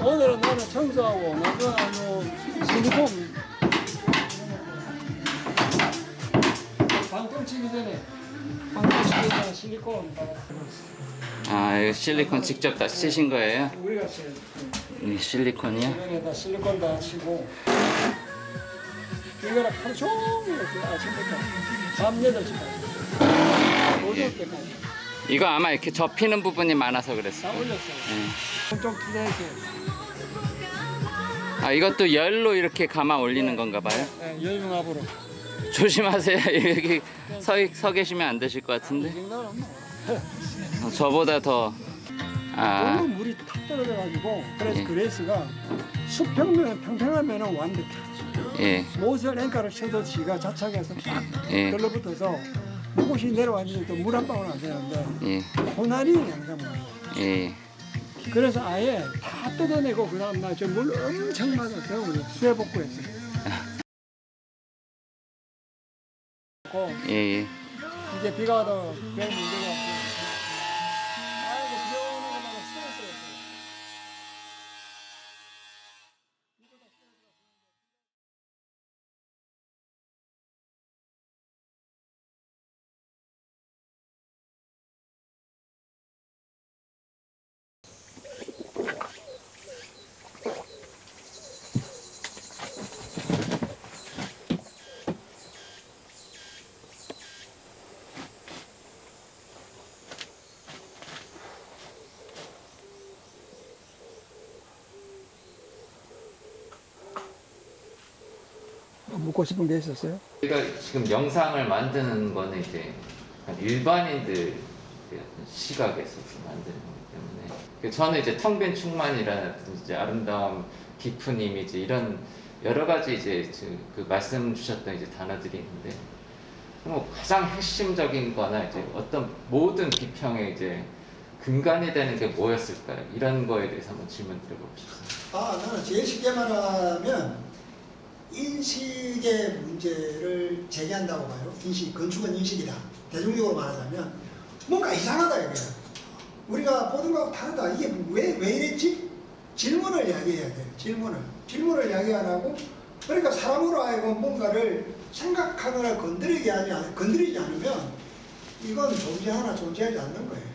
오늘은 나는 청소하고 나중에 실리콘 방금 치기 전에 실리콘 아, 이거 실리콘 직접 다 치신 거예요? 우리가 칠 이 실리콘이요? 주변에다 실리콘 다 치고 이거를 하루 종일 아침부터 밤 8시까지 오전 때까지 이거 아마 이렇게 접히는 부분이 많아서 다 그랬어요. 올렸어요. 네. 좀 투대게 아, 이것도 열로 이렇게 감아 올리는 건가 봐요? 네, 열융합으로 조심하세요. 여기 서 계시면 안 되실 것 같은데. 이 정도는 뭐 저보다 더. 아, 너무 물이 탁 떨어져가지고 그래서 예. 그레이스가 수평면 평평하면은 완벽해. 예, 모슬 앵카를 쳐도 지가 자착해서 딱 예, 들러붙어서 무엇이 내려왔는지 또 물 한 방울 안 되는데 예, 고난이 양상은 예. 그래서 아예 다 뜯어내고 그 다음날 저 물 엄청 맞았어요. 우리 수해복구했어요. 예, 예. 이제 비가 와도 별 문제가 없고 아이고 비 오는 것마다 스트레스였어요. 묻고 싶은 게 있었어요? 우리가 지금 영상을 만드는 거는 이제 일반인들 시각에서 만드는 거기 때문에 저는 이제 텅 빈 충만이라든지 이제 아름다움, 깊은 이미지 이런 여러 가지 이제 그 말씀 주셨던 이제 단어들이 있는데 뭐 가장 핵심적인 거나 이제 어떤 모든 비평의 이제 근간이 되는 게 뭐였을까요? 이런 거에 대해서 한번 질문 드려보고 싶습니다. 나는 제일 쉽게 말하면 인식의 문제를 제기한다고 봐요. 인식, 건축은 인식이다. 대중적으로 말하자면 뭔가 이상하다 이거야. 우리가 보던 거하고 다르다. 이게 왜 이랬지? 질문을 이야기해야 돼요. 질문을 이야기 안 하고 그러니까 사람으로 하여금 뭔가를 생각하거나 건드리지 않으면 이건 존재하지 않는 거예요.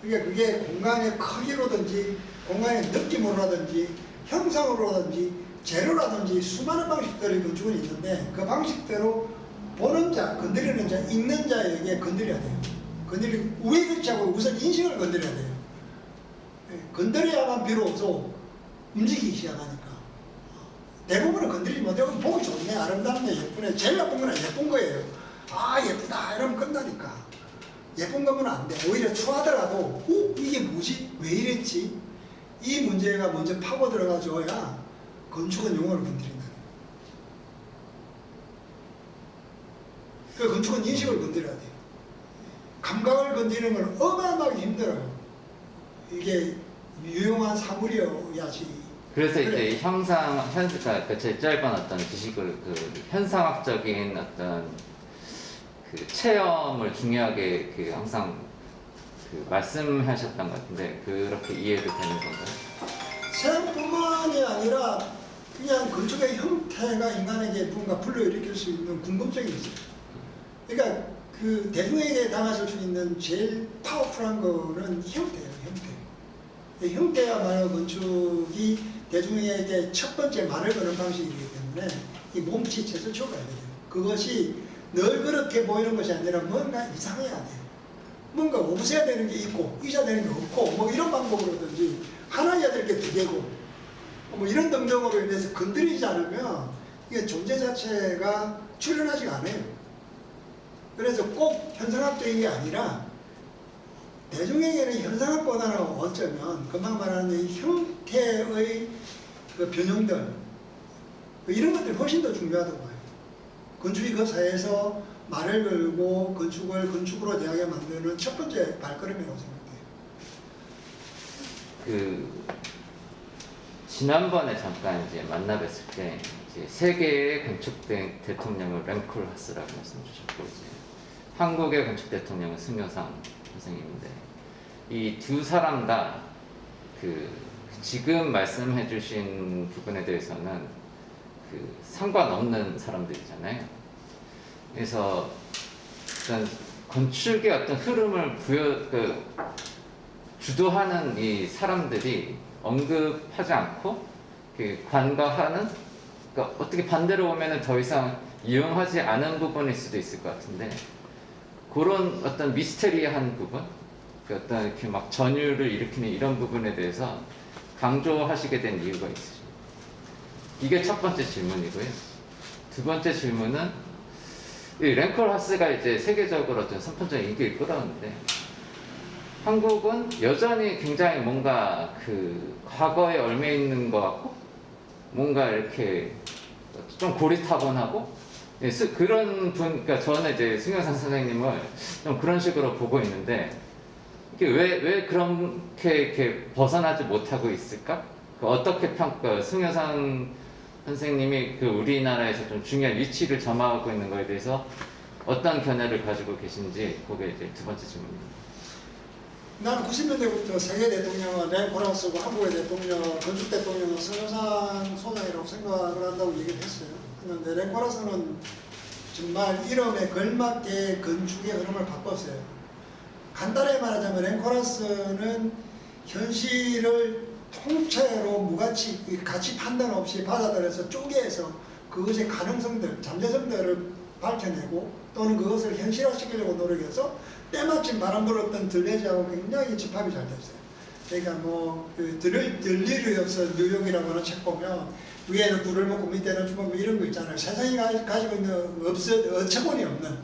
그러니까 그게 공간의 크기로든지 공간의 느낌으로라든지 형상으로라든지 재료라든지 수많은 방식들의 건축은 있는데 그 방식대로 보는 자, 건드리는 자, 읽는 자에게 건드려야 돼요. 우에 그렇지 않고 우선 인식을 건드려야 돼요. 건드려야만 비로소 움직이기 시작하니까. 대부분은 건드리지 못하고 보기 좋네, 아름답네, 예쁘네. 제일 나쁜 건 예쁜 거예요. 아, 예쁘다 이러면 끝나니까. 예쁜 거면 안 돼. 오히려 추하더라도 이게 뭐지? 왜 이랬지? 이 문제가 먼저 파고 들어가줘야 건축은 용어를 건드린다. 그 건축은 인식을 건드려야 돼요. 감각을 건드리는 건 어마어마하게 힘들어요. 이게 유용한 사물이어야지. 그래서 그래. 이제 그러니까 제일 짧은 어떤 지식을 현상학적인 어떤 그 체험을 중요하게 항상 말씀하셨던 것 같은데 그렇게 이해도 되는 건가요? 체험뿐만이 아니라 그냥 건축의 형태가 인간에게 뭔가 불러일으킬 수 있는 궁금증이 있어요. 그러니까 그 대중에게 당하실 수 있는 제일 파워풀한 거는 형태예요, 형태. 형태야말로 건축이 대중에게 첫 번째 말을 거는 방식이기 때문에 이 몸짓 제스처가 돼요. 그것이 늘 그렇게 보이는 것이 아니라 뭔가 이상해야 돼요. 뭔가 없애야 되는 게 있고 잊어야 되는 게 없고 뭐 이런 방법으로든지 하나여야 될 게 두 개고 뭐 이런 등등으로 인해서 건드리지 않으면 이게 존재 자체가 출현하지가 않아요. 그래서 꼭 현상학적인 게 아니라 대중에게는 현상학보다는 어쩌면 금방 말하는 이 형태의 그 변형들 이런 것들이 훨씬 더 중요하다고 봐요. 건축이 그 사회에서 말을 걸고 건축을 건축으로 대하게 만드는 첫 번째 발걸음이라고 생각해요. 지난번에 잠깐 이제 만나 뵀을 때 이제 세계의 건축 대통령을 랭쿨하스라고 말씀 주셨고 이제 한국의 건축 대통령은 승효상 선생님인데 이 두 사람 다 지금 말씀해주신 부분에 대해서는 그 상관없는 사람들이잖아요. 그래서 어떤 건축의 어떤 흐름을 주도하는 이 사람들이 언급하지 않고 관과하는, 그러니까 어떻게 반대로 보면은 더 이상 이용하지 않은 부분일 수도 있을 것 같은데, 그런 어떤 미스테리한 부분, 그 어떤 이렇게 막 전율을 일으키는 이런 부분에 대해서 강조하시게 된 이유가 있으십니다. 이게 첫 번째 질문이고요. 두 번째 질문은 이 랭컬 하스가 이제 세계적으로 어떤 선풍적인 인기를 끌었는데, 한국은 여전히 굉장히 뭔가 그 과거에 얽매 있는 것 같고, 뭔가 이렇게 좀 고리타분하고, 그런 분, 그러니까 저는 이제 승영상 선생님을 좀 그런 식으로 보고 있는데, 이게 왜 그렇게 이렇게 벗어나지 못하고 있을까? 어떻게 승영상 선생님이 그 우리나라에서 좀 중요한 위치를 점하고 있는 거에 대해서 어떤 견해를 가지고 계신지, 그게 이제 두 번째 질문입니다. 나는 90년대부터 세계 대통령은 랭코라스고 한국의 대통령, 건축 대통령은 승영상 소장이라고 생각을 한다고 얘기를 했어요. 그런데 랭코라스는 정말 이름에 걸맞게 건축의 흐름을 바꿨어요. 간단하게 말하자면 랭코라스는 현실을 통째로 무가치, 가치 판단 없이 받아들여서 쪼개서 그것의 가능성들, 잠재성들을 밝혀내고 또는 그것을 현실화시키려고 노력해서 때마침 바람 불었던 들레지하고 굉장히 집합이 잘 됐어요. 그러니까 들 일이 없어 뉴욕이라고 하는 책 보면 위에는 꿀을 먹고 밑에는 주먹 이런 거 있잖아요. 세상이 가지고 있는 어처구니 없는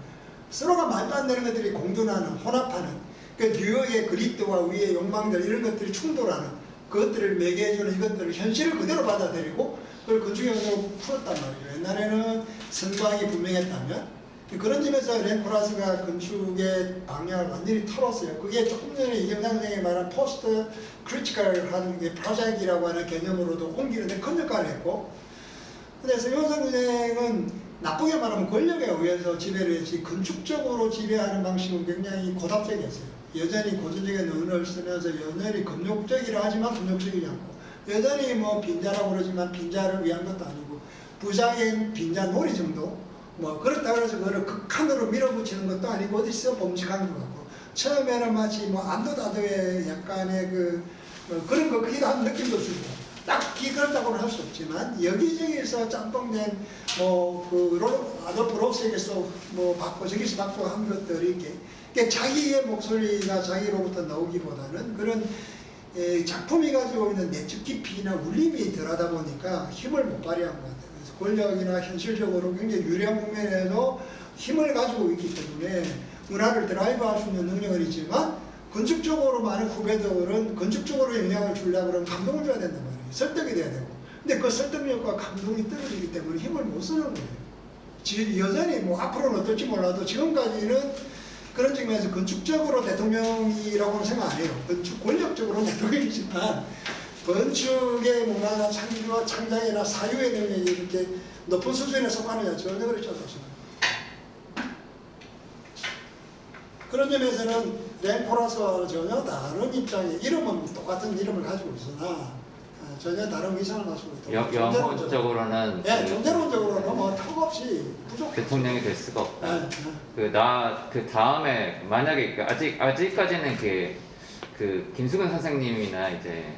서로가 말도 안 되는 것들이 공존하는, 혼합하는, 그 뉴욕의 그리트와 위의 욕망들 이런 것들이 충돌하는 그것들을 매개해주는 이것들을 현실을 그대로 받아들이고 그걸 건축형으로 풀었단 말이죠. 옛날에는 선광이 분명했다면 그런 점에서 랭코라스가 건축의 방향을 완전히 털었어요. 그게 조금 전에 이경상 선생님이 말한 포스트 크리티컬 하는 게 프로젝트라고 하는 개념으로도 옮기는데 큰 역할을 했고, 근데 승영상 선생은 나쁘게 말하면 권력에 의해서 지배를 했지 건축적으로 지배하는 방식은 굉장히 고답적이었어요. 여전히 고전적인 언어를 쓰면서 여전히 금욕적이라 하지만 금욕적이지 않고, 여전히 빈자라고 그러지만 빈자를 위한 것도 아니고 부자인 빈자 놀이 정도, 그렇다 그래서 그거를 극한으로 밀어붙이는 것도 아니고 어디서 범직한 것 같고, 처음에는 마치 안도다도의 약간의 그런 거 크기도 한 느낌도 주고, 딱히 그렇다고는 할 수 없지만 여기저기서 짬뽕된 아돌프 로스에게서 받고 저기서 받고 한 것들이 이게 자기의 목소리가 자기로부터 나오기보다는 그런 작품이 가지고 있는 내적 깊이나 울림이 덜하다 보니까 힘을 못 발휘한 것 같아요. 그래서 권력이나 현실적으로 굉장히 유리한 국면에서 힘을 가지고 있기 때문에 문화를 드라이브할 수 있는 능력은 있지만, 건축적으로 많은 후배들은 건축적으로 영향을 주려고 그러면 감동을 줘야 된단 말이에요. 설득이 돼야 되고. 근데 그 설득력과 감동이 떨어지기 때문에 힘을 못 쓰는 거예요. 여전히 앞으로는 어떨지 몰라도 지금까지는 그런 측면에서 건축적으로 대통령이라고는 생각 안 해요. 건축 권력적으로 대통령이지만 건축의 뭔가 창조와 창작이나 사유의 능력이 이렇게 높은 수준에 속하느냐 전혀 그렇지 않습니다. 그런 점에서는 랭코라스와 전혀 다른 입장의 이름은 똑같은 이름을 가지고 있으나 전혀 다른 위상을 가지고 있다. 영혼적으로는 존재론적으로는 턱없이 부족해. 대통령이 될 수가 없다. 그 다음에 만약에 아직까지는 그 김수근 선생님이나 이제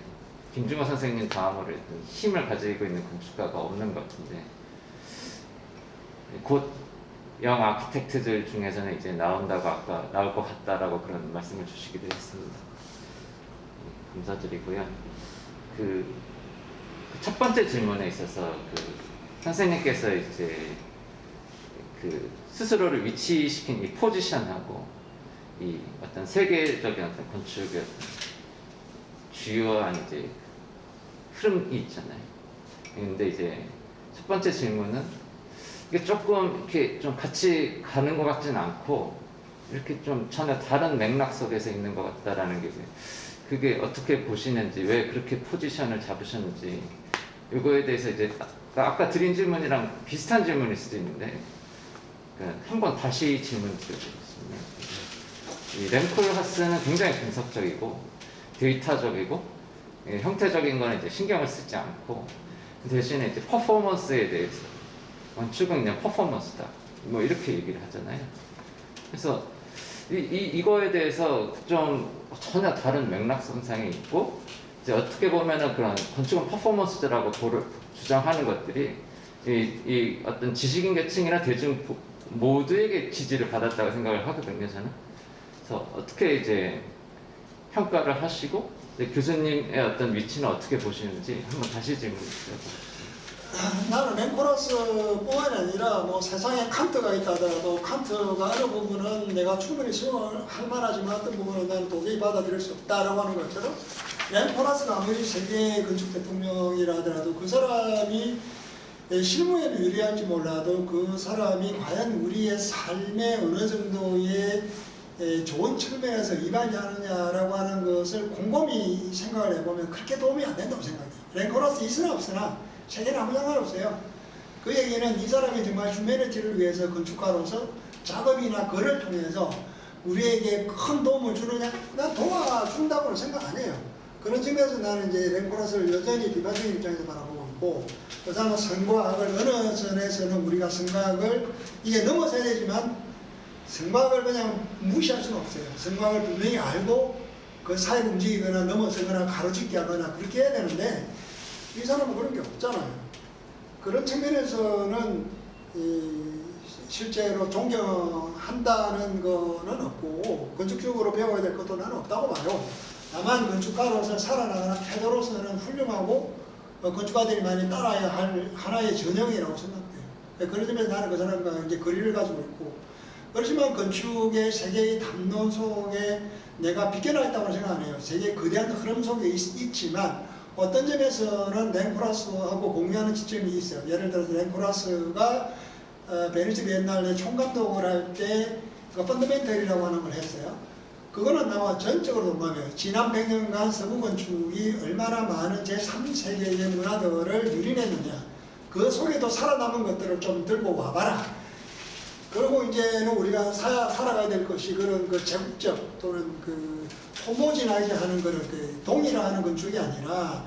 김중호 선생님 다음으로 힘을 가지고 있는 건축가가 없는 것 같은데, 곧 영 아키텍트들 중에서는 이제 나온다고 아까 나올 것 같다라고 그런 말씀을 주시기도 했습니다. 감사드리고요. 첫 번째 질문에 있어서 선생님께서 이제 스스로를 위치시킨 이 포지션하고 이 어떤 세계적인 어떤 건축의 어떤 주요한 이제 흐름이 있잖아요. 근데 이제 첫 번째 질문은 이게 조금 이렇게 좀 같이 가는 것 같지는 않고 이렇게 좀 전혀 다른 맥락 속에서 있는 것 같다라는 게, 그게 어떻게 보시는지, 왜 그렇게 포지션을 잡으셨는지, 이거에 대해서 이제 아까 드린 질문이랑 비슷한 질문일 수도 있는데 한번 다시 질문 드리겠습니다. 이 랭콜 하스는 굉장히 분석적이고 데이터적이고 형태적인 거는 이제 신경을 쓰지 않고 대신에 이제 퍼포먼스에 대해서 건축은 그냥 퍼포먼스다. 뭐 이렇게 얘기를 하잖아요. 그래서 이거에 대해서 좀 전혀 다른 맥락성상이 있고 이제 어떻게 보면은 그런 건축은 퍼포먼스라고 주장하는 것들이 이 어떤 지식인 계층이나 대중 모두에게 지지를 받았다고 생각을 하거든요, 저는. 그래서 어떻게 이제 평가를 하시고 교수님의 어떤 위치는 어떻게 보시는지 한번 다시 질문 드려보겠습니다. 나는 랭코라스뿐만이 아니라 뭐 세상에 칸트가 있다 하더라도 칸트가 어느 부분은 내가 충분히 수용할 만하지만 어떤 부분은 나는 도저히 받아들일 수 없다라고 하는 것처럼 랭코라스가 아무리 세계 건축 대통령이라 하더라도 그 사람이 실무에는 유리할지 몰라도 그 사람이 과연 우리의 삶에 어느 정도의 좋은 측면에서 이바지하느냐라고 하는 것을 곰곰이 생각을 해보면 그렇게 도움이 안 된다고 생각해요. 랭코라스 있으나 없으나 세계는 아무 상관없어요. 그 얘기는 이 사람이 정말 휴메니티를 위해서 건축가로서 작업이나 글을 통해서 우리에게 큰 도움을 주느냐? 난 도와준다고는 생각 안 해요. 그런 측면에서 나는 이제 랭코라스를 여전히 비판적인 입장에서 바라보고 있고, 그 다음에 성과학을 어느 선에서는 우리가 성과학을 이게 넘어서야 되지만 성과학을 그냥 무시할 수는 없어요. 성과학을 분명히 알고 그 사회를 움직이거나 넘어서거나 가로짓기 하거나 그렇게 해야 되는데 이 사람은 그런 게 없잖아요. 그런 측면에서는 실제로 존경한다는 거는 없고 건축적으로 배워야 될 것도 나는 없다고 봐요. 다만 건축가로서 살아나가는 태도로서는 훌륭하고 건축가들이 많이 따라야 할 하나의 전형이라고 생각해요. 그런 점에서 나는 그 사람과 이제 거리를 가지고 있고, 그렇지만 건축의 세계의 담론 속에 내가 비껴나 있다고 생각 안 해요. 세계의 거대한 흐름 속에 있지만 어떤 점에서는 랭코라스하고 공유하는 지점이 있어요. 예를 들어서 랭코라스가 베니스 비엔날레 총감독을 할 때 그 펀더멘털이라고 하는 걸 했어요. 그거는 나와 전적으로 동감해요. 지난 100년간 서구 건축이 얼마나 많은 제3세계의 문화들을 유린했느냐. 그 속에도 살아남은 것들을 좀 들고 와봐라. 그리고 이제는 우리가 살아가야 될 것이 그런 그 제국적 또는 그 호모지나이즈 하는 그런 그 동일화하는 건축이 아니라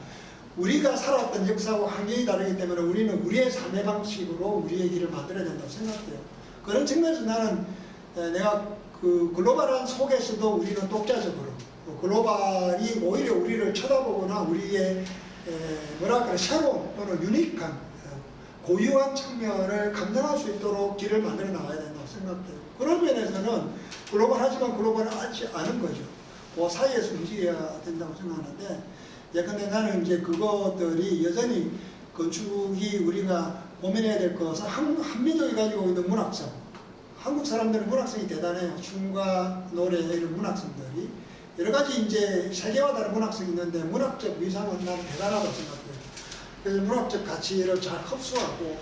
우리가 살았던 역사하고 환경이 다르기 때문에 우리는 우리의 삶의 방식으로 우리의 길을 만들어야 된다고 생각해요. 그런 측면에서 나는 내가 그 글로벌한 속에서도 우리는 독자적으로 글로벌이 오히려 우리를 쳐다보거나 우리의 뭐랄까 새로운 또는 유니크한 고유한 측면을 감당할 수 있도록 길을 만들어 나가야 된다고 생각해요. 그런 면에서는 글로벌하지만 글로벌하지 않은 거죠. 그 사이에서 움직여야 된다고 생각하는데, 예컨대 나는 이제 그것들이 여전히 건축이 우리가 고민해야 될 것은 한민족이 가지고 있는 문학성. 한국 사람들은 문학성이 대단해요. 춤과 노래 이런 문학성들이 여러 가지 이제 세계와 다른 문학성이 있는데 문학적 위상은 나는 대단하다고 생각해요. 그래서 문학적 가치를 잘 흡수하고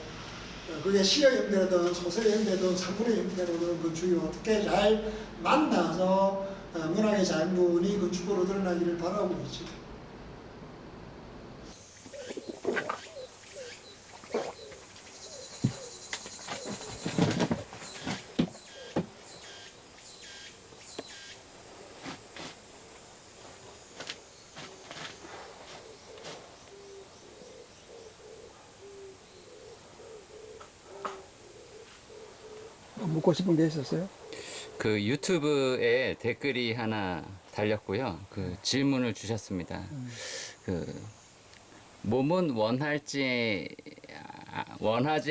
그게 시의 형태든 소설의 형태든 산문의 형태로든 건축이 어떻게 잘 만나서 문학의 자연분이 건축으로 드러나기를 바라고 있죠. 묻고 싶은 게 있었어요? 그 유튜브에 댓글이 하나 달렸고요. 그 질문을 주셨습니다. 그 몸은 원하지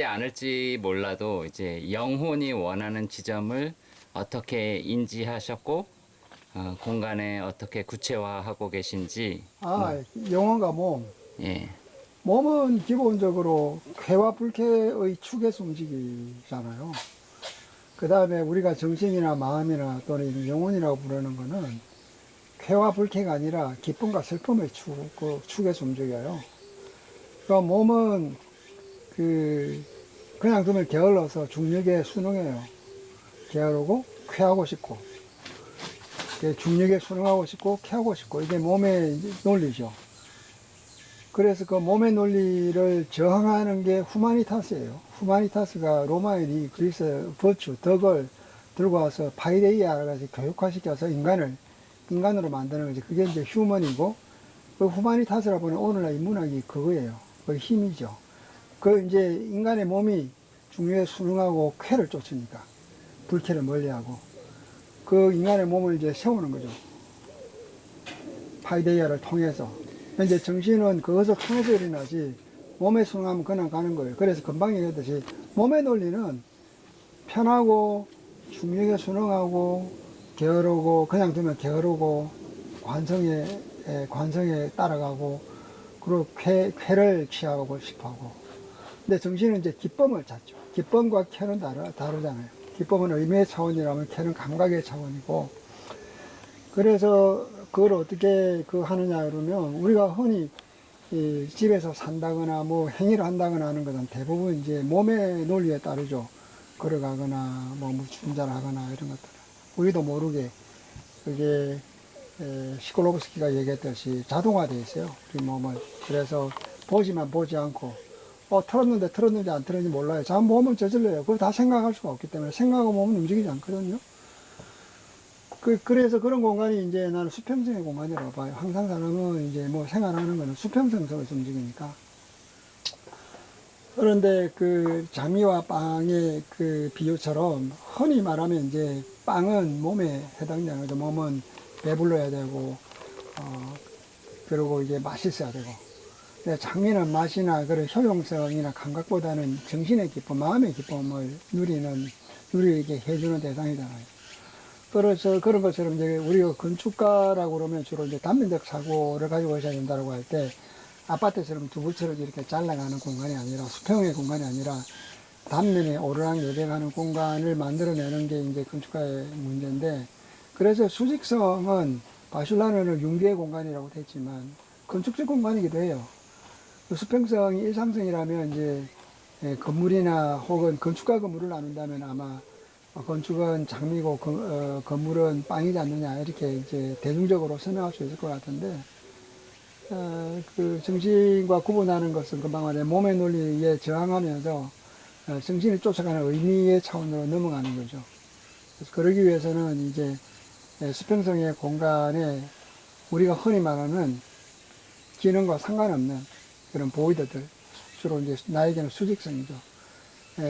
않을지 몰라도 이제 영혼이 원하는 지점을 어떻게 인지하셨고 공간에 어떻게 구체화하고 계신지. 영혼과 몸. 예. 몸은 기본적으로 쾌와 불쾌의 축에서 움직이잖아요. 그 다음에 우리가 정신이나 마음이나 또는 영혼이라고 부르는 거는 쾌와 불쾌가 아니라 기쁨과 슬픔의 축에서 움직여요. 그러니까 몸은 그냥 두면 게을러서 중력에 순응해요. 게으르고 쾌하고 싶고, 중력에 순응하고 싶고 쾌하고 싶고, 이게 몸의 논리죠. 그래서 그 몸의 논리를 저항하는 게 후마니타스예요. 후마니타스가 로마인이 그리스 버추, 덕을 들고 와서 파이데이아를 교육화시켜서 인간으로 만드는 거지. 그게 이제 휴먼이고, 그 후마니타스라 보니 오늘날 인문학이 그거예요. 그 힘이죠. 그 이제 인간의 몸이 중력에 순응하고 쾌를 쫓으니까 불쾌를 멀리하고 그 인간의 몸을 이제 세우는 거죠. 파이데이아를 통해서. 이제 정신은 그것을 통해서 일어나지 몸에 순응하면 그냥 가는 거예요. 그래서 금방 얘기했듯이 몸의 논리는 편하고 중력에 순응하고 게으르고 그냥 두면 게으르고 관성에 따라가고 그리고 쾌를 취하고 싶어하고. 근데 정신은 이제 기쁨을 찾죠. 기쁨과 쾌는 다르잖아요. 기쁨은 의미의 차원이라면 쾌는 감각의 차원이고. 그래서 그걸 어떻게 하느냐 그러면 우리가 흔히 이 집에서 산다거나 뭐 행위를 한다거나 하는 것은 대부분 이제 몸의 논리에 따르죠. 걸어가거나 뭐 운전을 하거나 이런 것들. 우리도 모르게 그게 시콜로브스키가 얘기했듯이 자동화되어 있어요. 우리 몸은. 그래서 보지만 보지 않고 틀었는지 안 틀었는지 몰라요. 자, 몸은 저질러요. 그거 다 생각할 수가 없기 때문에 생각하고 몸은 움직이지 않거든요. 그래서 그런 공간이 이제 나는 수평성의 공간이라고 봐요. 항상 사람은 이제 뭐 생활하는 거는 수평성 속에서 움직이니까. 그런데 그 장미와 빵의 그 비유처럼 흔히 말하면 이제 빵은 몸에 해당되는 거죠. 몸은 배불러야 되고, 그리고 이제 맛있어야 되고. 근데 장미는 맛이나 그런 효용성이나 감각보다는 정신의 기쁨, 마음의 기쁨을 누리게 해주는 대상이잖아요. 그래서 그런 것처럼 이제 우리가 건축가라고 그러면 주로 이제 단면적 사고를 가지고 오셔야 된다고 할 때 아파트처럼 두부처럼 이렇게 잘라가는 공간이 아니라 수평의 공간이 아니라 단면에 오르락내리락하는 공간을 만들어내는 게 이제 건축가의 문제인데 그래서 수직성은 바슐라는을 융계의 공간이라고 했지만 건축적 공간이기도 해요. 수평성이 일상성이라면 이제 건물이나 혹은 건축가 건물을 나눈다면 아마 건축은 장미고 건물은 빵이지 않느냐 이렇게 이제 대중적으로 설명할 수 있을 것 같은데 그 정신과 구분하는 것은 금방 말해 몸의 논리에 저항하면서 정신이 쫓아가는 의미의 차원으로 넘어가는 거죠. 그래서 그러기 위해서는 이제 수평성의 공간에 우리가 흔히 말하는 기능과 상관없는 그런 보이드들 주로 이제 나에게는 수직성이죠.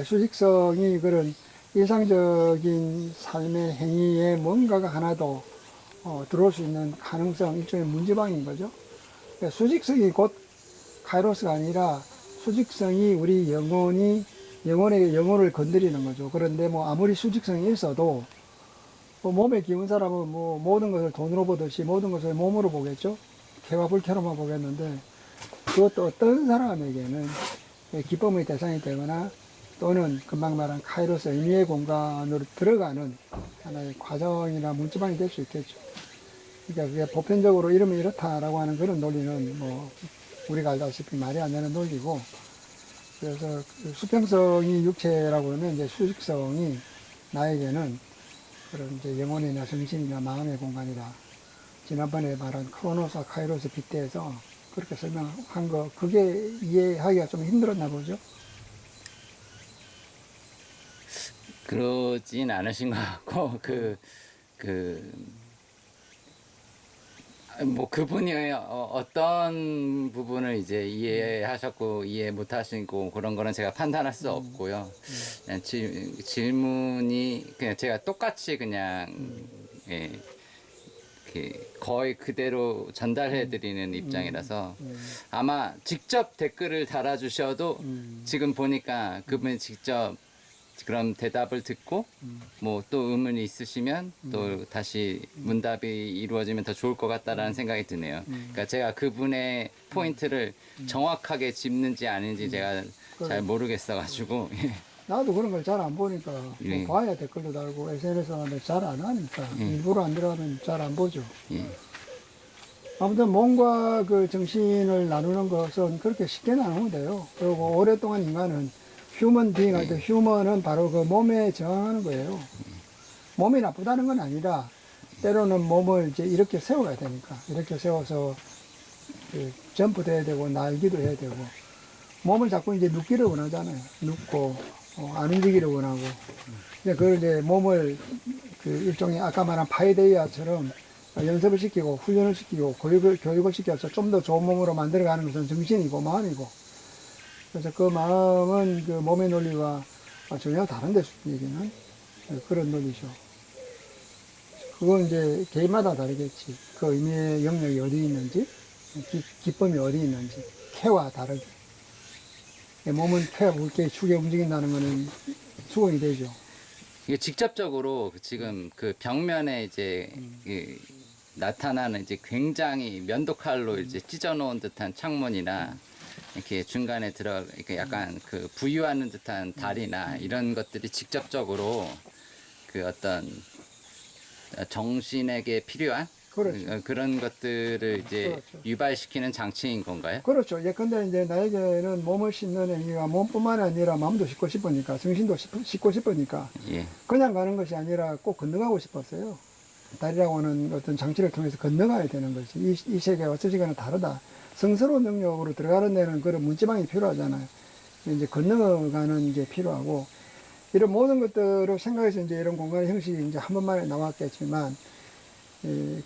수직성이 그런 일상적인 삶의 행위에 뭔가가 하나 더 들어올 수 있는 가능성, 일종의 문제방인 거죠. 그러니까 수직성이 곧 카이로스가 아니라 수직성이 우리 영혼의 영혼을 건드리는 거죠. 그런데 뭐 아무리 수직성이 있어도 뭐 몸에 기운 사람은 뭐 모든 것을 돈으로 보듯이 모든 것을 몸으로 보겠죠. 쾌와 불쾌로만 보겠는데 그것도 어떤 사람에게는 기쁨의 대상이 되거나 또는 금방 말한 카이로스 의미의 공간으로 들어가는 하나의 과정이나 문지방이 될 수 있겠죠. 그러니까 그게 보편적으로 이러면 이렇다라고 하는 그런 논리는 뭐 우리가 알다시피 말이 안 되는 논리고 그래서 그 수평성이 육체라고 그러면 이제 수직성이 나에게는 그런 이제 영혼이나 정신이나 마음의 공간이다. 지난번에 말한 크로노스와 카이로스 빗대에서 그렇게 설명한 거 그게 이해하기가 좀 힘들었나 보죠. 그러진 않으신 것 같고 뭐 그분이 어떤 부분을 이제 이해하셨고 이해 못하시고 그런 거는 제가 판단할 수 없고요. 그냥 질문이 그냥 제가 똑같이 그냥 예, 거의 그대로 전달해 드리는 입장이라서 아마 직접 댓글을 달아주셔도 지금 보니까 그분이 직접 그럼 대답을 듣고 뭐 또 의문이 있으시면 또 다시 문답이 이루어지면 더 좋을 것 같다라는 생각이 드네요. 그러니까 제가 그분의 포인트를 정확하게 짚는지 아닌지 제가 잘 모르겠어가지고 나도 그런 걸 잘 안 보니까 예. 뭐 봐야 댓글도 달고 SNS에 하는데 잘 안 하니까 일부러 안 들어가면 잘 안 보죠. 예. 아무튼 몸과 그 정신을 나누는 것은 그렇게 쉽게 나누면 돼요. 그리고 오랫동안 인간은 휴먼 비잉 할 때 휴먼은 바로 그 몸에 저항하는 거예요. 몸이 나쁘다는 건 아니라 때로는 몸을 이제 이렇게 세워야 되니까 이렇게 세워서 그 점프도 해야 되고 날기도 해야 되고 몸을 자꾸 이제 눕기를 원하잖아요. 눕고 안 움직이를 원하고 그걸 이제 몸을 그 일종의 아까 말한 파이데이아처럼 연습을 시키고 훈련을 시키고 교육을 시켜서 좀 더 좋은 몸으로 만들어가는 것은 정신이고 마음이고, 그래서 그 마음은 그 몸의 논리와 전혀 다른데 얘기는 그런 논리죠. 그건 이제 개인마다 다르겠지. 그 의미의 영역이 어디 있는지, 기쁨이 어디 있는지, 쾌와 다르게. 몸은 쾌와 굵게 축에 움직인다는 것은 수긍이 되죠. 이게 직접적으로 지금 그 벽면에 이제 나타나는 이제 굉장히 면도칼로 이제 찢어놓은 듯한 창문이나 이렇게 중간에 이렇게 약간 그 부유하는 듯한 다리나 이런 것들이 직접적으로 그 어떤 정신에게 필요한 그렇죠. 그런 것들을 이제 그렇죠. 유발시키는 장치인 건가요? 그렇죠. 근데 이제 나에게는 몸을 씻는 행위가 몸뿐만 아니라 마음도 씻고 싶으니까, 정신도 씻고 싶으니까, 예. 그냥 가는 것이 아니라 꼭 건너가고 싶었어요. 다리라고 하는 어떤 장치를 통해서 건너가야 되는 것이. 이 세계가 어쩌지간에 다르다. 성스러운 영역으로 들어가는 데는 그런 문지방이 필요하잖아요. 이제 건너가는 게 필요하고, 이런 모든 것들을 생각해서 이제 이런 공간의 형식이 이제 한 번만에 나왔겠지만,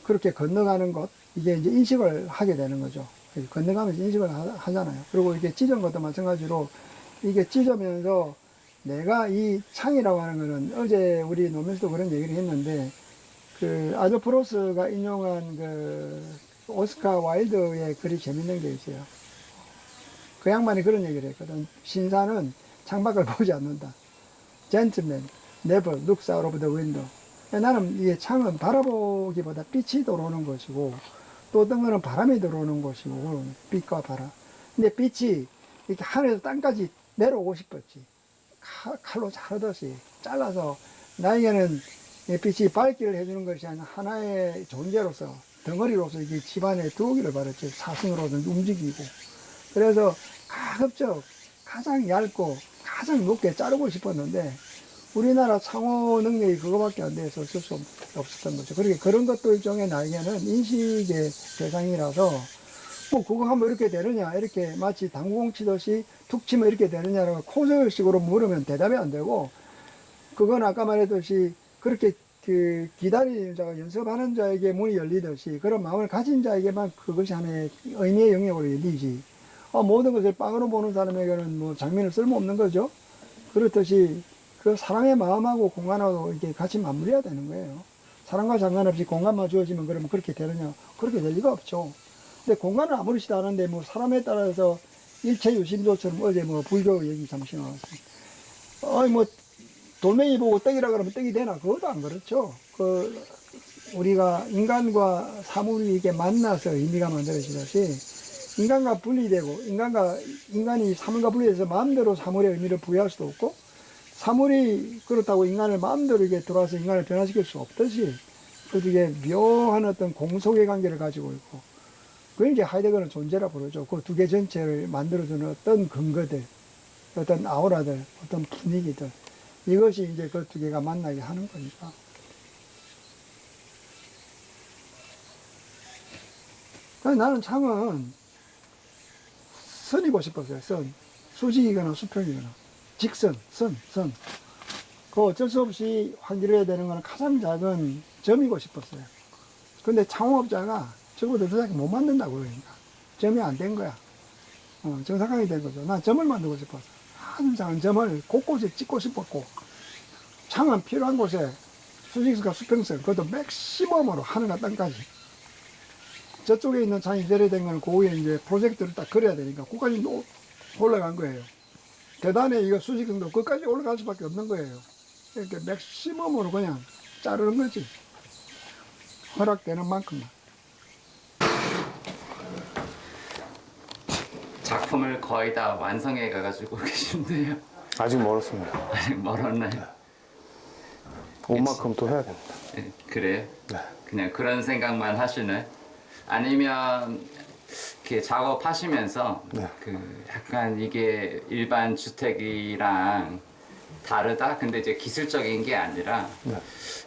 그렇게 건너가는 것, 이게 이제 인식을 하게 되는 거죠. 건너가면서 인식을 하잖아요. 그리고 이게 찢은 것도 마찬가지로, 이게 찢으면서 내가 이 창이라고 하는 거는, 어제 우리 노면서도 그런 얘기를 했는데, 그 아드 프로스가 인용한 그 오스카 와일드의 글이 재밌는 게 있어요. 그 양반이 그런 얘기를 했거든. 신사는 창밖을 보지 않는다. Gentleman never looks out of the window. 나는 이 창은 바라보기보다 빛이 들어오는 것이고, 또 어떤 거는 바람이 들어오는 것이고, 빛과 바람. 근데 빛이 이렇게 하늘에서 땅까지 내려오고 싶었지. 칼로 자르듯이 잘라서, 나에게는 이 빛이 밝기를 해주는 것이 아니라 하나의 존재로서, 덩어리로서 이게 집안에 들어오기를 바랬지. 사슴으로든 움직이고. 그래서 가급적 가장 얇고 가장 높게 자르고 싶었는데, 우리나라 창호 능력이 그거밖에 안 돼서 어쩔 수 없었던 거죠. 그러니까 그런 것도 일종의 나에게는 인식의 대상이라서, 뭐 그거 하면 이렇게 되느냐, 이렇게 마치 당구공 치듯이 툭 치면 이렇게 되느냐라고 코설식으로 물으면 대답이 안 되고, 그건 아까 말했듯이 그렇게 그 기다리는 자가 연습하는 자에게 문이 열리듯이 그런 마음을 가진 자에게만 그것이 하나의 의미의 영역으로 열리지. 모든 것을 빵으로 보는 사람에게는 뭐 장면을 쓸모없는 거죠. 그렇듯이 그 사람의 마음하고 공간하고 이렇게 같이 맞물려야 되는 거예요. 사람과 상관없이 공간만 주어지면 그러면 그렇게 되느냐? 그렇게 될 리가 없죠. 근데 공간을 아무렇지도 않은데 뭐 사람에 따라서 일체 유심조처럼 어제 뭐 불교 얘기 잠시 나왔어요. 뭐 돌멩이 보고 떡이라 그러면 떡이 되나? 그것도 안 그렇죠. 우리가 인간과 사물이 이렇게 만나서 의미가 만들어지듯이 인간과 분리되고 인간이 사물과 분리돼서 마음대로 사물의 의미를 부여할 수도 없고, 사물이 그렇다고 인간을 마음대로 이렇게 들어와서 인간을 변화시킬 수 없듯이 그게 묘한 어떤 공속의 관계를 가지고 있고, 그걸 이제 하이데거는 존재라 부르죠. 그 두 개 전체를 만들어주는 어떤 근거들, 어떤 아우라들, 어떤 분위기들, 이것이 이제 그 두 개가 만나게 하는 거니까. 그래서 나는 창은 선이고 싶었어요. 선. 수직이거나 수평이거나. 직선, 선. 그 어쩔 수 없이 환기를 되는 거는 가장 작은 점이고 싶었어요. 근데 창업자가 저거보다 더 작게 못 만든다고 그러니까. 점이 안 된 거야. 정사각이 된 거죠. 난 점을 만들고 싶었어. 아주 작은 점을 곳곳에 찍고 싶었고, 창은 필요한 곳에 수직선과 수평선, 그것도 맥시멈으로 하늘과 땅까지. 저쪽에 있는 창이 제외된 거는 그 위에 이제 프로젝트를 딱 그려야 되니까, 그까지 올라간 거예요. 계단에 이거 수직선도 끝까지 올라갈 수밖에 없는 거예요. 이렇게 맥시멈으로 그냥 자르는 거지. 허락되는 만큼만. 작품을 거의 다 완성해 가가지고 계신데요. 아직 멀었습니다. 아직 멀었나요? 온 만큼 또 해야 됩니다. 네, 그래요? 네. 그냥 그런 생각만 하시나요? 아니면 이렇게 작업하시면서 네. 그 약간 이게 일반 주택이랑 다르다? 근데 이제 기술적인 게 아니라 네.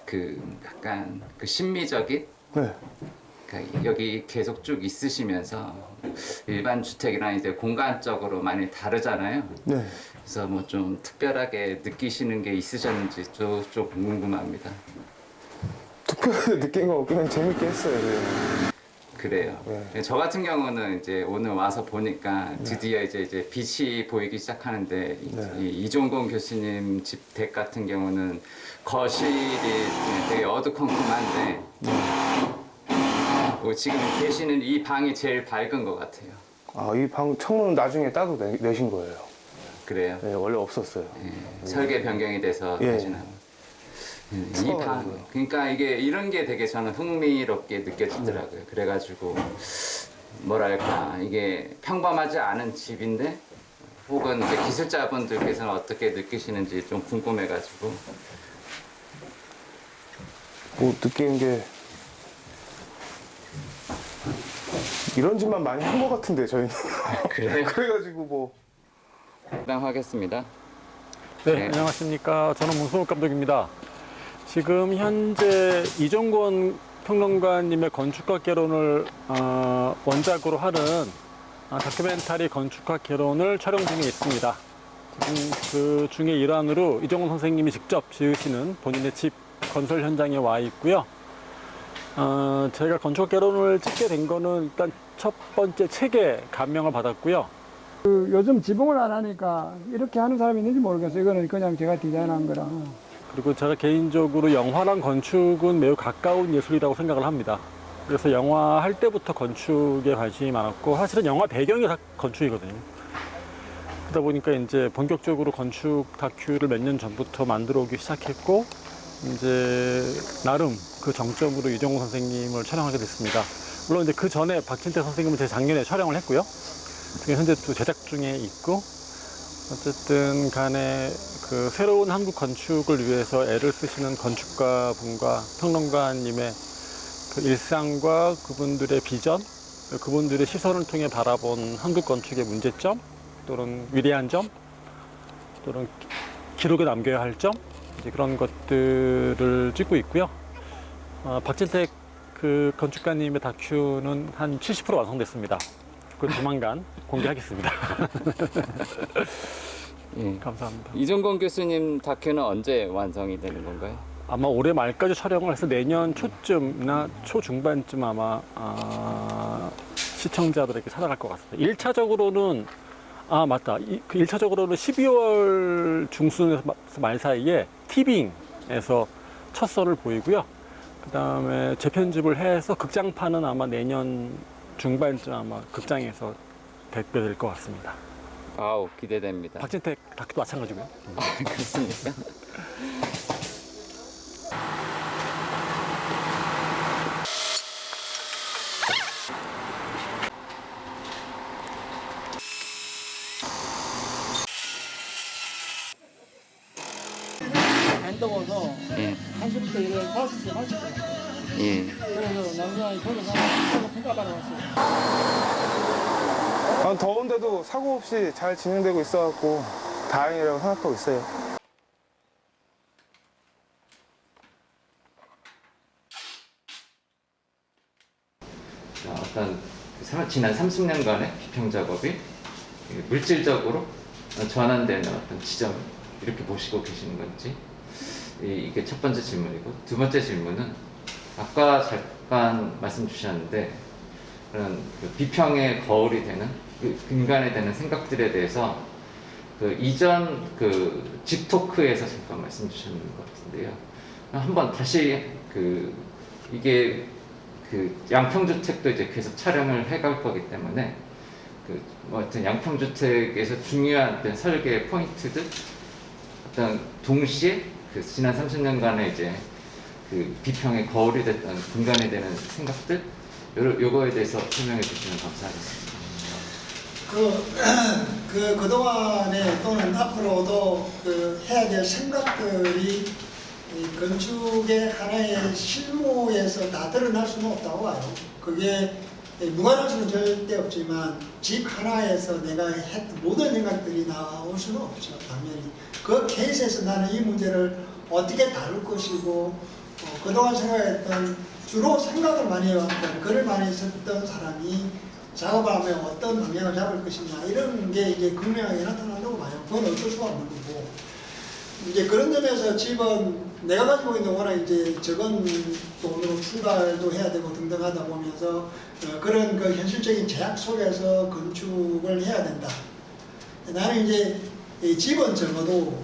그 약간 그 심미적인, 네. 그러니까 여기 계속 쭉 있으시면서 일반 주택이랑 이제 공간적으로 많이 다르잖아요. 네. 그래서 뭐 좀 특별하게 느끼시는 게 있으셨는지 좀 궁금합니다. 꾸면서 느낀 거 그냥 재밌게 했어요. 그래요. 네. 저 같은 경우는 이제 오늘 와서 보니까 드디어 이제 빛이 보이기 시작하는데 네. 이 이종건 교수님 집 댁 같은 경우는 거실이 되게 어두컴컴한데 지금 계시는 이 방이 제일 밝은 것 같아요. 아, 이 방 창문은 나중에 따로 내신 거예요. 그래요. 네, 원래 없었어요. 설계 변경이 돼서 예. 다시 나온. 이 방, 그러니까 이게 이런 게 되게 저는 흥미롭게 느껴지더라고요. 그래가지고 뭐랄까 이게 평범하지 않은 집인데 혹은 이제 기술자분들께서는 어떻게 느끼시는지 좀 궁금해가지고. 뭐 느끼는 게 이런 집만 많이 한 것 같은데 저희는. 그래요? 그래가지고 뭐 하겠습니다. 네, 네. 안녕하십니까. 저는 문승욱 감독입니다. 지금 현재 이종건 평론가님의 건축학 개론을 원작으로 하는 다큐멘터리 건축학 개론을 촬영 중에 있습니다. 지금 그 중에 일환으로 이종건 선생님이 직접 지으시는 본인의 집 건설 현장에 와 있고요. 제가 건축학 개론을 찍게 된 거는 일단 첫 번째 책에 감명을 받았고요. 요즘 지붕을 안 하니까 이렇게 하는 사람이 있는지 모르겠어요. 이거는 그냥 제가 디자인한 거라. 그리고 제가 개인적으로 영화랑 건축은 매우 가까운 예술이라고 생각을 합니다. 그래서 영화 할 때부터 건축에 관심이 많았고, 사실은 영화 배경이 다 건축이거든요. 그러다 보니까 이제 본격적으로 건축 다큐를 몇 년 전부터 만들어 오기 시작했고, 이제 나름 그 정점으로 이종건 선생님을 촬영하게 됐습니다. 물론 이제 그 전에 박진태 선생님은 제 작년에 촬영을 했고요. 지금 현재 또 제작 중에 있고, 어쨌든 간에 그 새로운 한국 건축을 위해서 애를 쓰시는 건축가 분과 평론가님의 그 일상과 그분들의 비전, 그분들의 시선을 통해 바라본 한국 건축의 문제점, 또는 위대한 점, 또는 기록에 남겨야 할 점, 이제 그런 것들을 찍고 있고요. 박진택 그 건축가님의 다큐는 한 70% 완성됐습니다. 그걸 조만간 공개하겠습니다. 예. 감사합니다. 이종건 교수님 다큐는 언제 완성이 되는 건가요? 아마 올해 말까지 촬영을 해서 내년 초쯤이나 초중반쯤 아마 시청자들에게 찾아갈 것 같습니다. 1차적으로는 맞다. 그 1차적으로는 12월 중순에서 말 사이에 티빙에서 첫 선을 보이고요. 그 다음에 재편집을 해서 극장판은 아마 내년 중반쯤 아마 극장에서 대표될 것 같습니다. 아우, 기대됩니다. 박진택 다큐도 마찬가지고요. 그렇습니까? 안 더워서 예. 1시부터 일을 40분 하시더라고요. 예. 그래서 남자이 저기서 평가받아 왔어요. 아, 더운데도 사고 없이 잘 진행되고 있어갖고 다행이라고 생각하고 있어요. 어떤 지난 30년간의 비평 작업이 물질적으로 전환되는 어떤 지점 이렇게 보시고 계시는 건지 이게 첫 번째 질문이고, 두 번째 질문은 아까 잠깐 말씀 주셨는데 그런 그 비평의 거울이 되는 그 인간에 대한 생각들에 대해서 그 이전 그 집토크에서 잠깐 말씀 주셨는 것 같은데요. 한번 다시 그 이게 그 양평주택도 이제 계속 촬영을 해갈 거기 때문에 그 뭐 하여튼 양평주택에서 중요한 어떤 설계 포인트들 어떤 동시에 그 지난 30년간의 이제 그 비평의 거울이 됐던 공간에 대한 생각들 요거에 대해서 설명해 주시면 감사하겠습니다. 그동안에 또는 앞으로도 그 해야 될 생각들이 이 건축의 하나의 실무에서 다 드러날 수는 없다고 봐요. 그게 무관할 수는 절대 없지만 집 하나에서 내가 했던 모든 생각들이 나올 수는 없죠. 당연히. 그 케이스에서 나는 이 문제를 어떻게 다룰 것이고 그동안 생각했던 주로 생각을 많이 해왔던 글을 많이 썼던 사람이 작업을 하면 어떤 방향을 잡을 것이냐 이런 게 이제 극명하게 나타난다고 봐요. 그건 어쩔 수가 없는 거고 이제 그런 점에서 집은 내가 가지고 있는 워낙 이제 적은 돈으로 출발도 해야 되고 등등 하다 보면서 그런 그 현실적인 제약 속에서 건축을 해야 된다. 나는 이제 이 집은 적어도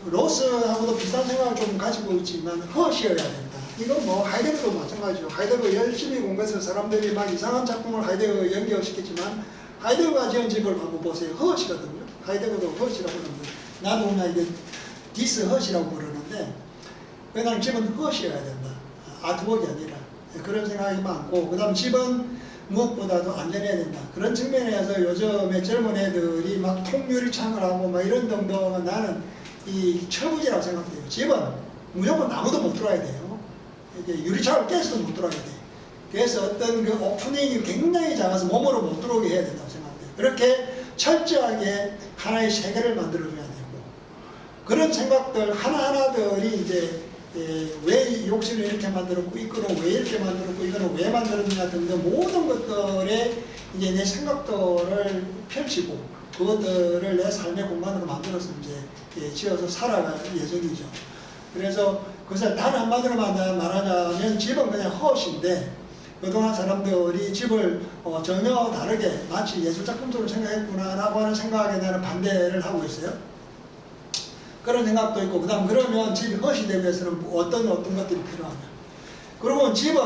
로스하고도 비슷한 생각을 좀 가지고 있지만 허시여야 된다. 이건 뭐 하이데거도 마찬가지죠. 하이데거 열심히 공부해서 사람들이 막 이상한 작품을 하이데거에 연결시켰지만 하이데거가 지은 집을 한번 보세요. 허시거든요. 하이데거도 허시라고 그러는데 나도 그냥 이게 디스 허시라고 부르는데 그냥 집은 허시여야 된다. 아트웍이 아니라 그런 생각이 많고 그 다음 집은 무엇보다도 안전해야 된다. 그런 측면에서 요즘에 젊은 애들이 막 통유리창을 하고 막 이런 정도가 나는 이 철부지라고 생각돼요. 집은 무조건 아무도 못 들어와야 돼요. 이게 유리창을 깨서도 못 들어와야 돼. 그래서 어떤 그 오프닝이 굉장히 작아서 몸으로 못 들어오게 해야 된다고 생각돼요. 그렇게 철저하게 하나의 세계를 만들어줘야 되고 그런 생각들 하나하나들이 이제 왜 이 욕실을 이렇게 만들었고 이거는 왜 이렇게 만들었고 이거는 왜 만들었느냐 등등 모든 것들에 이제 내 생각들을 펼치고 그것들을 내 삶의 공간으로 만들어서 이제 지어서 살아갈 예정이죠. 그래서 그것을 단 한마디로만 말하자면 집은 그냥 허시인데 그동안 사람들이 집을 전혀 다르게 마치 예술작품처럼 생각했구나라고 하는 생각에 나는 반대를 하고 있어요. 그런 생각도 있고 그 다음 그러면 집이 허시되기 위해서는 어떤 것들이 필요하냐. 그리고 집은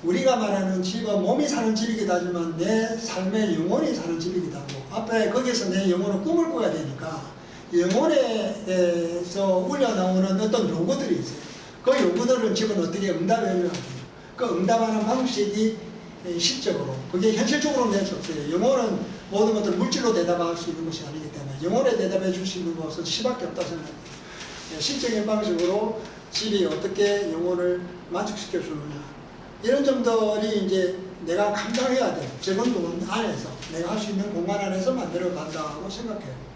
우리가 말하는 집은 몸이 사는 집이기도 하지만 내 삶의 영혼이 사는 집이기도 하고 앞에 거기서 내 영혼을 꿈을 꿔야 되니까 영혼에서 울려나오는 어떤 요구들이 있어요. 그 요구들은 집은 어떻게 응답해줘야 돼요. 그 응답하는 방식이 실적으로 그게 현실적으로 낼 수 없어요. 영혼은 모든 것들 물질로 대답할 수 있는 것이 아니기 때문에 영혼에 대답해 줄 수 있는 것은 시밖에 없다 생각합니다. 실적인 방식으로 집이 어떻게 영혼을 만족시켜 주느냐 이런 점들이 이제 내가 감당해야 돼. 적은 돈 안에서 내가 할 수 있는 공간 안에서 만들어 간다고 생각해요.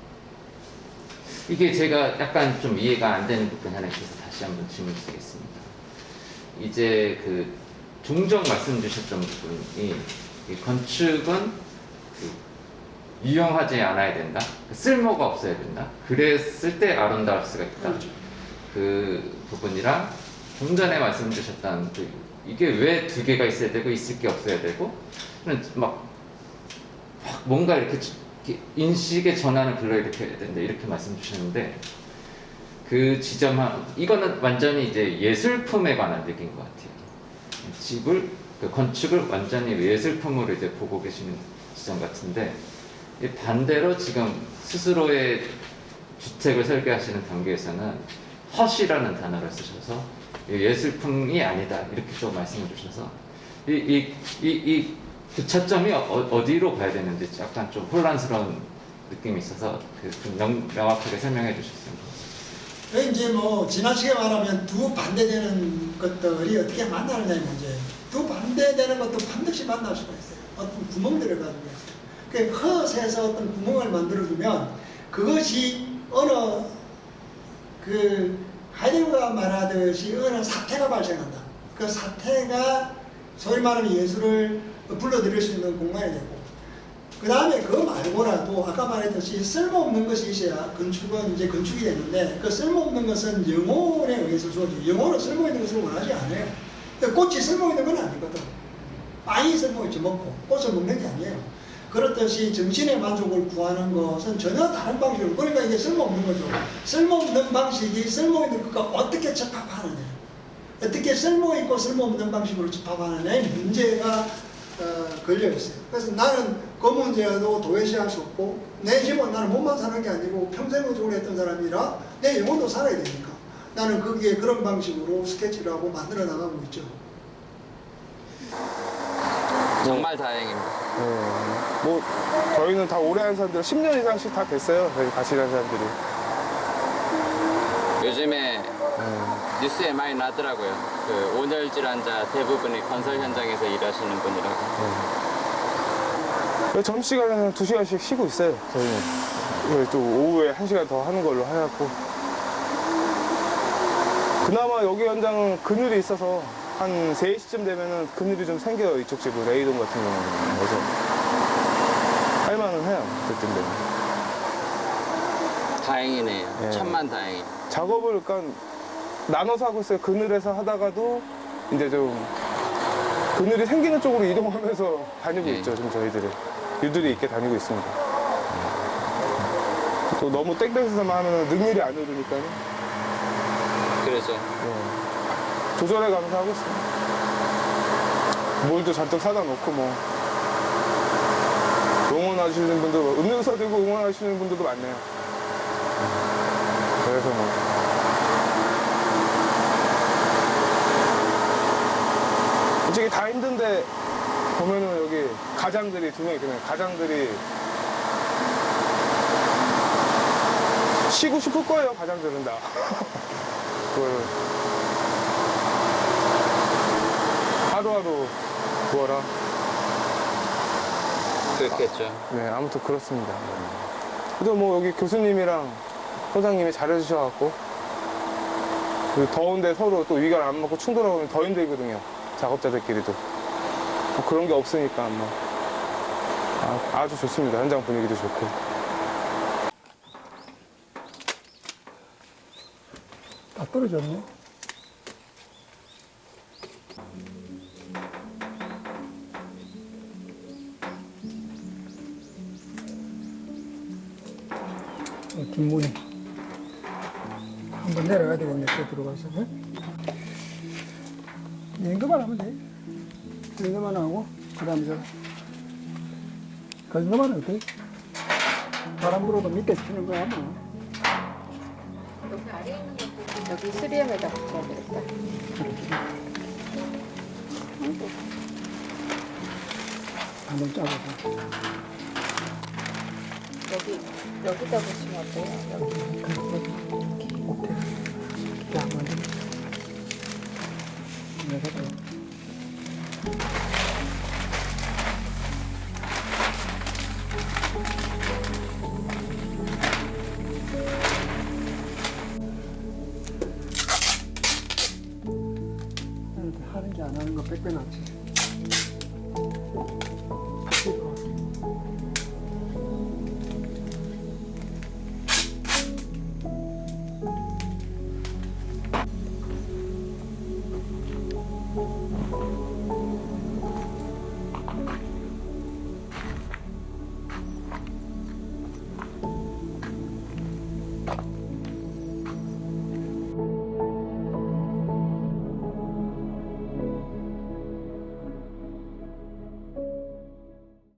이게 제가 약간 좀 이해가 안 되는 부분 하나 있어서 다시 한번 질문 드리겠습니다. 이제 그 종종 말씀 주셨던 부분이 이 건축은 유용하지 않아야 된다. 쓸모가 없어야 된다. 그랬을 때 아름다울 수가 있다. 그렇죠. 그 부분이랑 좀 전에 말씀 주셨던 이게 왜 두 개가 있어야 되고 있을 게 없어야 되고 막 뭔가 이렇게 인식의 전환을 불러일으켜야 된다 이렇게 말씀 주셨는데 그 지점 이거는 완전히 이제 예술품에 관한 얘기인 것 같아요. 집을 그 건축을 완전히 예술품으로 이제 보고 계시는 지점 같은데 반대로 지금 스스로의 주택을 설계하시는 단계에서는 허시라는 단어를 쓰셔서 예술품이 아니다 이렇게 좀 말씀해 주셔서 그 차점이 어디로 가야 되는지 약간 좀 혼란스러운 느낌이 있어서 좀 명확하게 설명해 주셨습니다. 이제 뭐 지나치게 말하면 두 반대되는 것들이 어떻게 만나느냐의 문제예요. 두 반대되는 것도 반드시 만날 수가 있어요. 어떤 구멍들을 가지고 있어요. 그 헛에서 어떤 구멍을 만들어주면 그것이 어느 그 하이데거가 말하듯이 어느 사태가 발생한다. 그 사태가 소위 말하는 예술을 불러들일 수 있는 공간이 되고 그 다음에 그거 말고라도 아까 말했듯이 쓸모없는 것이 있어야 건축은 이제 건축이 되는데 그 쓸모없는 것은 영혼에 의해서 주어져요. 영혼은 쓸모있는 것을 원하지 않아요. 꽃이 쓸모있는 건 아니거든. 빵이 쓸모있지 먹고 꽃을 먹는 게 아니에요. 그렇듯이 정신의 만족을 구하는 것은 전혀 다른 방식으로 그러니까 이게 쓸모없는 거죠. 쓸모없는 방식이 쓸모있는 것과 어떻게 접합하느냐 어떻게 쓸모있고 쓸모없는 방식으로 접합하느냐의 문제가 걸려있어요. 그래서 나는 그 문제도 도외시할 수 없고 내 집은 나는 몸만 사는 게 아니고 평생을 오래 했던 사람이라 내 영혼도 살아야 되니까 나는 거기에 그런 방식으로 스케치를 하고 만들어 나가고 있죠. 정말 다행입니다. 뭐 저희는 다 오래 한 사람들 10년 이상씩 다 됐어요. 저희 같이 일하는 사람들이. 요즘에 뉴스에 많이 나더라고요. 그 온열 질환자 대부분이 건설 현장에서 일하시는 분이라고. 점심시간에는 2시간씩 쉬고 있어요. 저희는. 그리고 또 오후에 1시간 더 하는 걸로 해갖고. 그나마 여기 현장은 그늘이 있어서 한 3시쯤 되면은 그늘이 좀 생겨요. 이쪽 집은 A동 같은 경우는. 그래서 할만은 해요. 그때는. 다행이네요. 네. 천만 다행이네요. 작업을 그러니까 나눠서 하고 있어요. 그늘에서 하다가도 이제 좀 그늘이 생기는 쪽으로 이동하면서 다니고 예. 있죠. 지금 저희들이 유들이 있게 다니고 있습니다. 또 너무 땡땡해서만 하면 능률이 안 오르니까요. 그래서 예. 조절해 가면서 하고 있습니다. 물도 잔뜩 사다 놓고 뭐 응원하시는 분들, 음료수 들고 응원하시는 분들도 많네요. 그래서 뭐 솔직히 다 힘든데 보면은 여기 가장들이 2명 있거든요. 가장들이 쉬고 싶을 거예요. 가장들은 다. 그걸 하루하루 구워라. 그렇겠죠. 네, 아무튼 그렇습니다. 그래도 뭐 여기 교수님이랑 소장님이 잘해주셔갖고 그 더운데 서로 또 의견 안 맞고 충돌하면 더 힘들거든요. 작업자들끼리도. 뭐 그런 게 없으니까 뭐 아주 좋습니다. 현장 분위기도 좋고. 다 떨어졌네. 뒷문이 한번 내려가야 되겠네. 또 들어가서. 이 정도만 하면 돼. 이 정도만 하고 그 다음에 그 정도만 하면 돼. 바람 불어도 밑에 치는 거야 뭐. 여기 아래에 있는 것도 여기 3M에다 붙여야 되겠다. 한번 짜보자. 여기다 붙이면 어때요? 여기. 오케이. 이렇게 한번 더. 내가 또. 하는 게 안 하는 거 빽빽 낫지.